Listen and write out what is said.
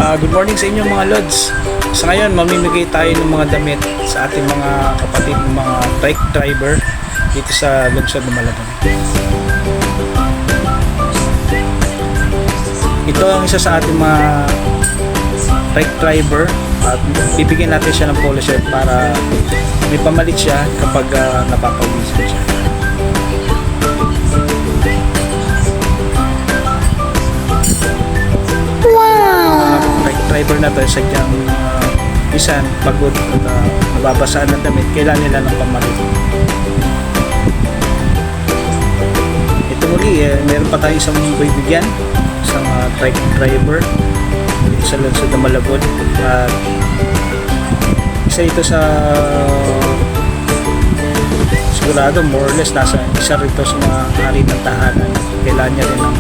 Good morning sa inyo mga lods. Sa ngayon, mamimigay tayo ng mga damit sa ating mga kapatid ng mga trike driver dito sa lungsod ng Malabon. Ito ang isa sa ating mga trike driver at bibigyan natin siya ng polo shirt para may pamalit siya kapag napapawisan siya. Driver na to, sadyang isan pagod at nababasaan ng damit, kailangan nila ng pamalit. Ito muli, meron pa tayo isang bibigyan, isang trike driver dito sa lungsod ng Malabon, at isa ito sa sigurado more or less nasa isa rito sa mga hari ng tahanan, kailangan niya rin ng